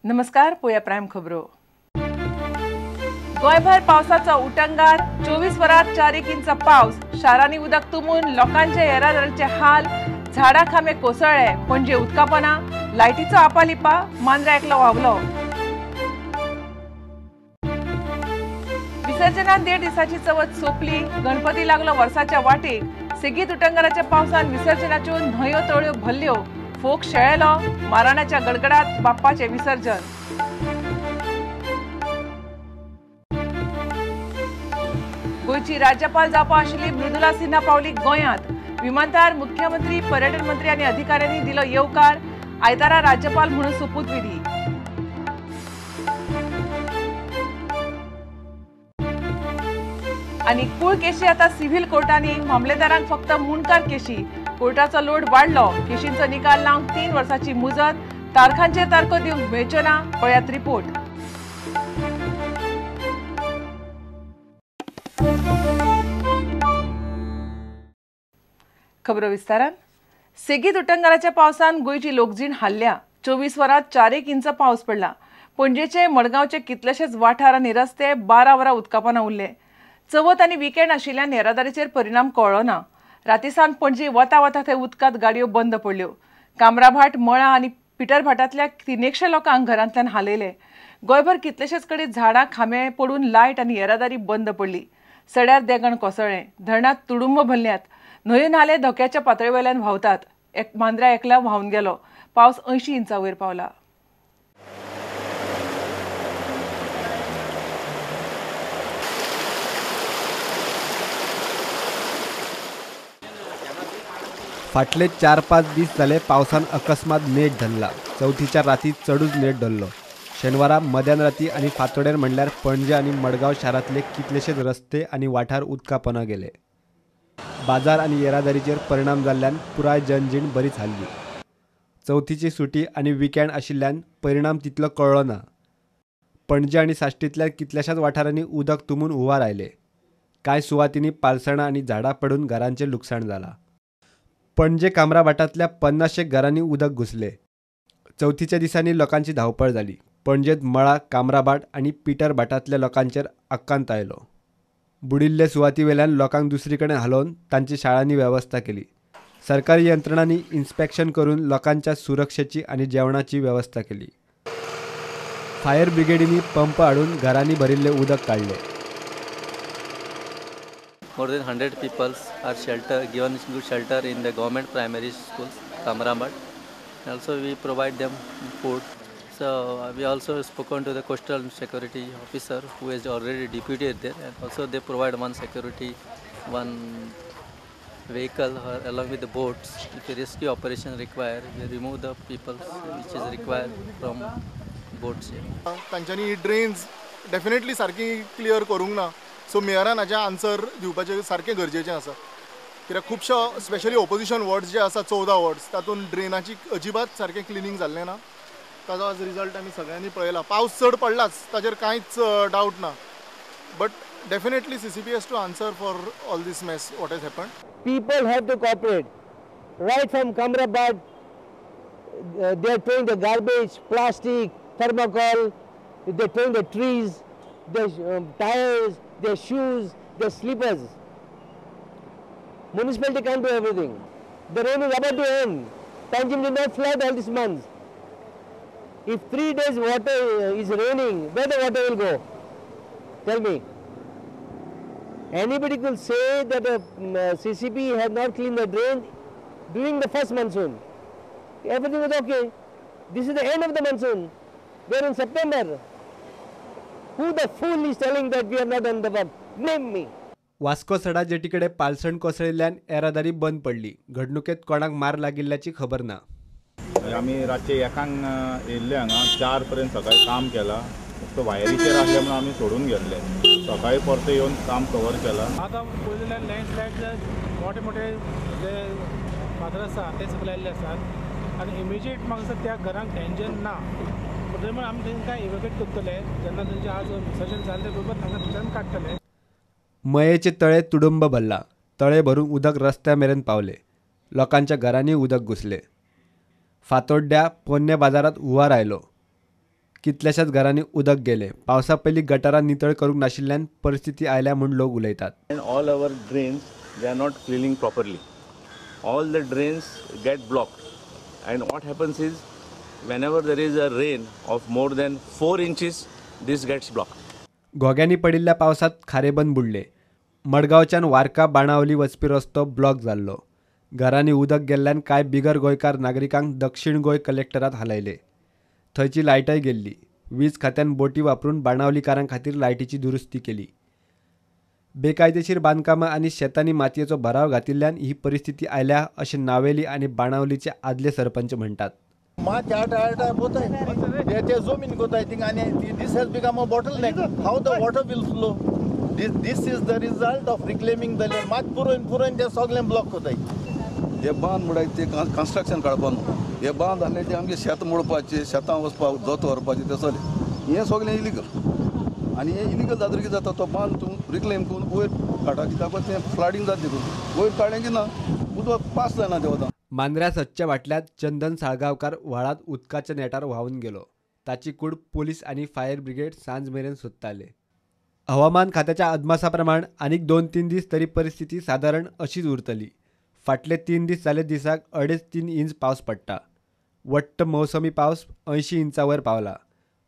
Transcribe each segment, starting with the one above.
नमस्कार, पोया प्राइम खबरो। गोयभर पावसाचा उटंगार, 24 वरात 4 इंच पावस, शारांनी उदक तुंबून लोकांचे येरादारीचे हाल, झाडा खांबे कोसळ्ळे, पणजे उदकापना, लायटीचो आपालिपा, मांद्रा एकलो व्हावलो। विसर्जनात 1.5 दिसाची चवथ सोंपली, गणपती लागलो वर्साच्या वाटेक, सेगीत उटंगाराच्या पावसान विसर्जनाच्यो न्हंयो तळयो भरल्यो, फोक शेळेलो, माराण्याच्या गडगडात बाप्पाचे विसर्जन। गोयची राज्यपाल जावपा आशिल्ली मृदुला सिन्हा पावली गोंयांत। विमानतळार मुख्यमंत्री, पर्यटन मंत्री आनी अधिकाऱ्यांनी दिलो येवकार, आयतारा राज्यपाल म्हणून सोपूत विधी। आनी कूळ केशी आता सिव्हिल कोर्टांनी, मामलेदारांक फक्त मुणकार केशी, कोर्टाचो लोड वाडलो, केशींचो निकाल लावंक 3 वर्सांची मुजत, तारखांचेर तारखो दिवंक मेळच्यो ना, पळयात रिपोर्ट। खबरो विस्तारान। सेगीत उटंगाराच्या पावसान गोंयची लोकजीण हाल्ल्या। 24 वरात 4 इंच पावस पडला। पणजेचे, मडगांवचे कितलेशेच वाठार आनी रस्ते 12 वरां उदकापना उरले। चवथ आनी विकेंड आशिल्ल्यान येरादारीचेर परिणाम कळ्ळो ना। रातीसान पणजे वता थंय उदकांत गाडयो बंद पडल्यो। कामराभाट, मळा आनी पिटरभाटांतल्या 300 लोकांक घरांतल्यान हालयले। गोंयभर कितलेशेच कडेन झाडां खांबे पडून लायट आनी येरादारी बंद पडली। सड्यार देगण कोसळ्ळें, धरणांत तुडुंब भरल्यात, न्हंयो नाले धोक्याच्या पातळीवेल्यान व्हांवतात। मांद्रा एकल्या व्हांवन गेलो। पावस 80 इंचा वयर पावला। फाटले 4-5 दीस जाले पावसान अकस्मात नेट धरला। चवथीच्या राती चडूच नेट धरलो। शेनवारा मध्यान राती आनी फांतोडेर म्हणल्यार पणजे आनी मडगांव शारांतले कितलेशेच रस्ते आनी वाठार उदकापना गेले। बाजार आनी येरादारीचेर परिणाम जाल्ल्यान पुराय जनजीण बरीच हाल्ली। चवथीची सुटी आनी विकेंड आशिल्ल्यान परिणाम तितलो कळ्ळो ना। पणजे आनी साश्टींतल्या कितल्याशाच वाठारांनी उदक तुंबून हुंवार आयले। कांय सुवातींनी पालसणां आनी झाडां पडून घरांचें लुकसाण जालां। पणजे कामराभाटांतल्या 50 घरांनी उदक घुसले। चवथीच्या दिसांनी लोकांची धांवपळ जाली। पणजेंत मळा, कामराभाट आनी पिटरभाटांतल्या लोकांचेर आकांत आयलो। बुडिल्ले सुवातीवेल्यान लोकांक दुसरी कडेन हालोवन तांची शाळांनी वेवस्था केली। सरकारी यंत्रणांनी इन्स्पेक्शन करून लोकांच्या सुरक्षेची आनी जेवणाची वेवस्था केली। फायर ब्रिगेडींनी पंप हाडून घरांनी भरिल्ले उदक काडले। More than 100 people are given good shelter in the government primary schools, Kamrabat. Also, we provide them food. So we also spoken to the coastal security officer who is already deputed there, and also they provide one security, one vehicle along with the boats. If a rescue operation required, we remove the people which is required from boats. तांच्यांनी drains definitely सारकी clear करूंक ना. So मेयरान हाचे answer दिवपाचें सारकें गरजेचें आसा, कित्याक खुबशो स्पेशली ऑपोजिशन वॉर्ड्स जे आसा 14 वॉर्ड्स तातूंत ड्रेनाची अजिबात सारकें क्लिनिंग जाल्लें ना। ताजो आज रिजल्ट आमी सगळ्यांनी पळयला। पावस चड पडलाच ताजेर कांयच डावट ना, but definitely CCP has to answer for all this mess what has happened. People have to cooperate. Right from Kamrabat, they are throwing the garbage, plastic, thermocol, they are throwing the trees, the tires, their shoes, their slippers. Municipality can't do everything. The rain is about to end. Panjim did not flood all this month. If 3 days water is raining, where the water will go? Tell me. Anybody could say that CCP had not cleaned the drain during the first monsoon. Everything was okay. This is the end of the monsoon. We are in September. Who the fool is telling that we have not done the work? Name me. Vasco सडा जेटीकडे पालसण कोसळिल्ल्यान येरादारी बंद पडली। घडणुकेत कोणाक मार लागिल्ल्याची खबर ना। आमी रातचे 1 येयल्ले हांगा 4 पर्यंत सकाळी काम केला। फक्त वायरीचेर आसले म्हणून आमी सोडून गेल्ले। सकाळी परत येवन काम कवर केला। आता पयलींच्यान लँडस्लायड मोठे मोठे जे फातर आसा ते सगळे आयिल्ले आसात आनी इमिजिएट म्हाका त्या घरांक टेन्शन ना। म्हणून आमी तांकां इवॅक्युएट करतले। जेन्ना तांचे आज विसर्जन जाले बरोबर तांकां थंयच्यान काडटले। मयेचे तळे तुडुंब भरला। तळे भरून उदक रस्त्या मेरेन पावले। लोकांच्या घरांनी उदक घुसले। फातोड्ड्या पोन्ने बाजारात हुंवार आयलो। कितल्याशाच घरांनी उदक गेले. पावसा पयली गटारां नितळ करूंक नाशिल्ल्यान परिस्थिती आयल्या म्हूण लोक उलयतात. And all our drains, they are not cleaning properly. All the drains get blocked. And what happens is, whenever there is a rain of more than 4 inches, this gets blocked. घोग्यांनी पडिल्ल्या पावसात खारेबंद बुडले. मडगांवच्यान वार्का बाणावली वचपी रस्तो ब्लॉक जाल्लो. घरांनी उदक गेल्ल्यान कांय बिगर गोंयकार नागरिकांक दक्षिण गोंय कलेक्टरात हालयले. थंयची लायटय गेल्ली. वीज खात्यान बोटी वापरून बाणावलीकारां खातीर लायटीची दुरुस्ती केली. बेकायदेशीर बांदकामां आनी शेतांनी मातयेचो भराव घातिल्ल्यान ही परिस्थिती आयल्या अशें नावेली आनी बाणावलीचे आदले सरपंच म्हणटात. Much art होता है zoom in होता है this has become a bottleneck. How the water will flow? This is the result of reclaiming the land. Much पुरण ते सगळें ब्लॉक होता है. हे बांद मोडायचे कन्स्ट्रक्शन काडपाक न्हू. हे बांद आसले ते आमचे शेत मोडपाचे, शेतां वचपाक जोत व्हरपाचे ते चले. हें सगळें इलिगल. आनी हें इलिगल जातकीर कितें जाता तो बांद तूं रिक्लेम करून वयर काडटा कित्याक तें फ्लडिंग जाता देखून वयर काडलें की ना उदक पास जायना तें वता. मांद्र्या सच्च्या वाटल्यात चंदन साळगांवकार व्हाळात उदकाच्या नेटार व्हांवून गेलो. ताची कूड पोलीस आनी फायर ब्रिगेड सांज मेरेन सोदताले. हवामान खात्याच्या अदमासा प्रमाण आनीक 2-3 दीस तरी परिस्थिती सादारण अशीच उरतली. फाटले 3 दीस जाले दिसाक 2.5-3 इंच पावस पडटा. वट्ट मोसमी पावस 80 इंचा वयर पावला.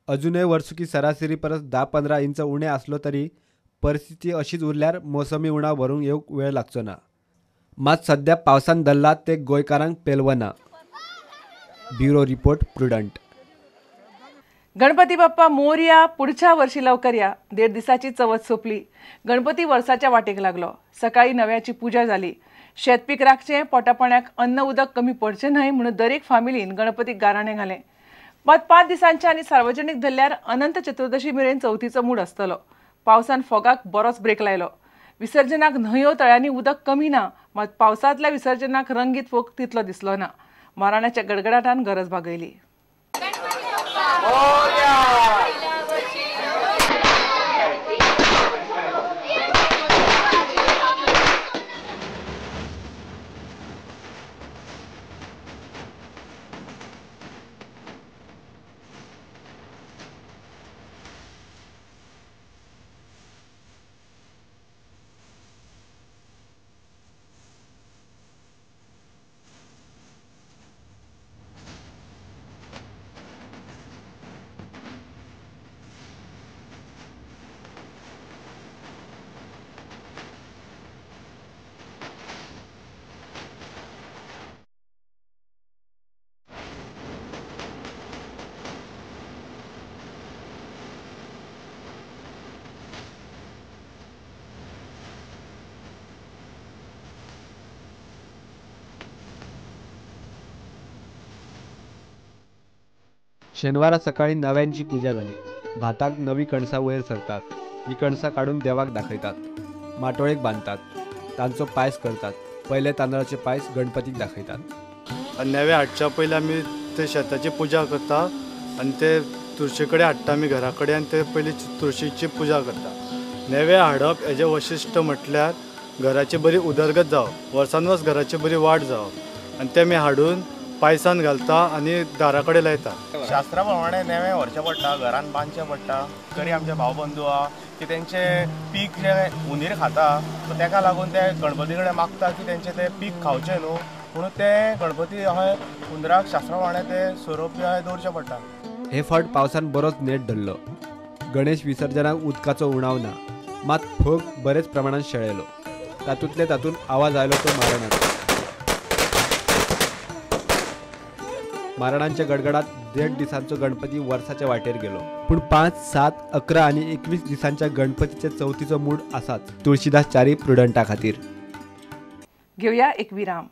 अजूनय वर्सुकी सरासरी परस 10-15 इंच उणें आसलो तरी परिस्थिती अशीच उरल्यार मोसमी उणाव भरूंक येवंक वेळ लागचो ना. मात सध्या पावसान धरला ते गोंयकारांक पेलवना. Bureau report Prudent. Ganpati Bappa Morya. पुढच्या वर्षी लवकर या. 1.5 दिसाची चवथ सोंपली. गणपती वर्साच्या वाटेक लागलो. सकाळी नव्याची पूजा जाली. शेतपीक राखचें, पोटापाण्याक अन्न उदक कमी पडचें न्हय म्हणून दरेक फामिलीन गणपतीक गाराणें घालें. मात 5 दिसांचे आनी सार्वजनीक धरल्यार अनंत चतुर्दशी मेरेन चवथीचो मूड आसतलो. पावसान फोगाक बरोच ब्रेक लायलो. विसर्जनाक न्हंयो तळ्यांनी उदक कमी ना, मात पावसांतल्या विसर्जनाक रंगीत फोग तितलो दिसलो ना. माराण्याच्या गडगडाटान गरज भागयली. शेनवारा सकाळी नव्यांची पूजा जाली. भाताक नवी कणसां वयर सरतात. ही कणसां काढून देवाक दाखयतात. माटोळेक बांदतात. तांचो पायस करतात. पयले तांदळाचे पायस गणपतीक दाखयतात. नेवे हाडच्या पयलीं आमी ते शेताची पुजा करता आनी ते तुळशी कडेन हाडटा आमी घरा कडेन आनी ते पयलीं तुळशीची पुजा करता. नेवे हाडप हेजें वैशिश्ट म्हटल्यार घराची बरी उदरगत जावप, वर्सान वर्स घराची बरी वाड जावप आनी ते आमी हाडून पायसान घालता आनी दारा कडेन लायता. शास्त्रा प्रमाणे नेवें व्हरचें पडटा, घरान बांदचें पडटा. तरी आमचे भाव बंधू आहा की तेंचे पीक जे उंदीर खाता सो तेका लागून ते गणपती कडेन मागता की तेंचे ते पीक खावचें न्हू म्हणून ते गणपती अशें उंदराक शास्त्रा प्रमाणे ते सोरोप बी अशें दवरचें पडटा. हे फावट पावसान बरोच नेट धरलो. गणेश विसर्जनाक उदकाचो उणाव ना, मात फोग बरेच प्रमाणात शेळयलो. तातूंत आवाज आयलो तो मारणाचो. मारणांच्या गडगडात 1.5 दिसांचो गणपती वर्साच्या वाटेर गेलो. पूण 5, 7, 11 आनी 21 दिसांच्या गणपतीचे चवथीचो मूड आसाच. तुळशीदास च्यारी, प्रुडंटा खातीर. घेऊया एक विराम.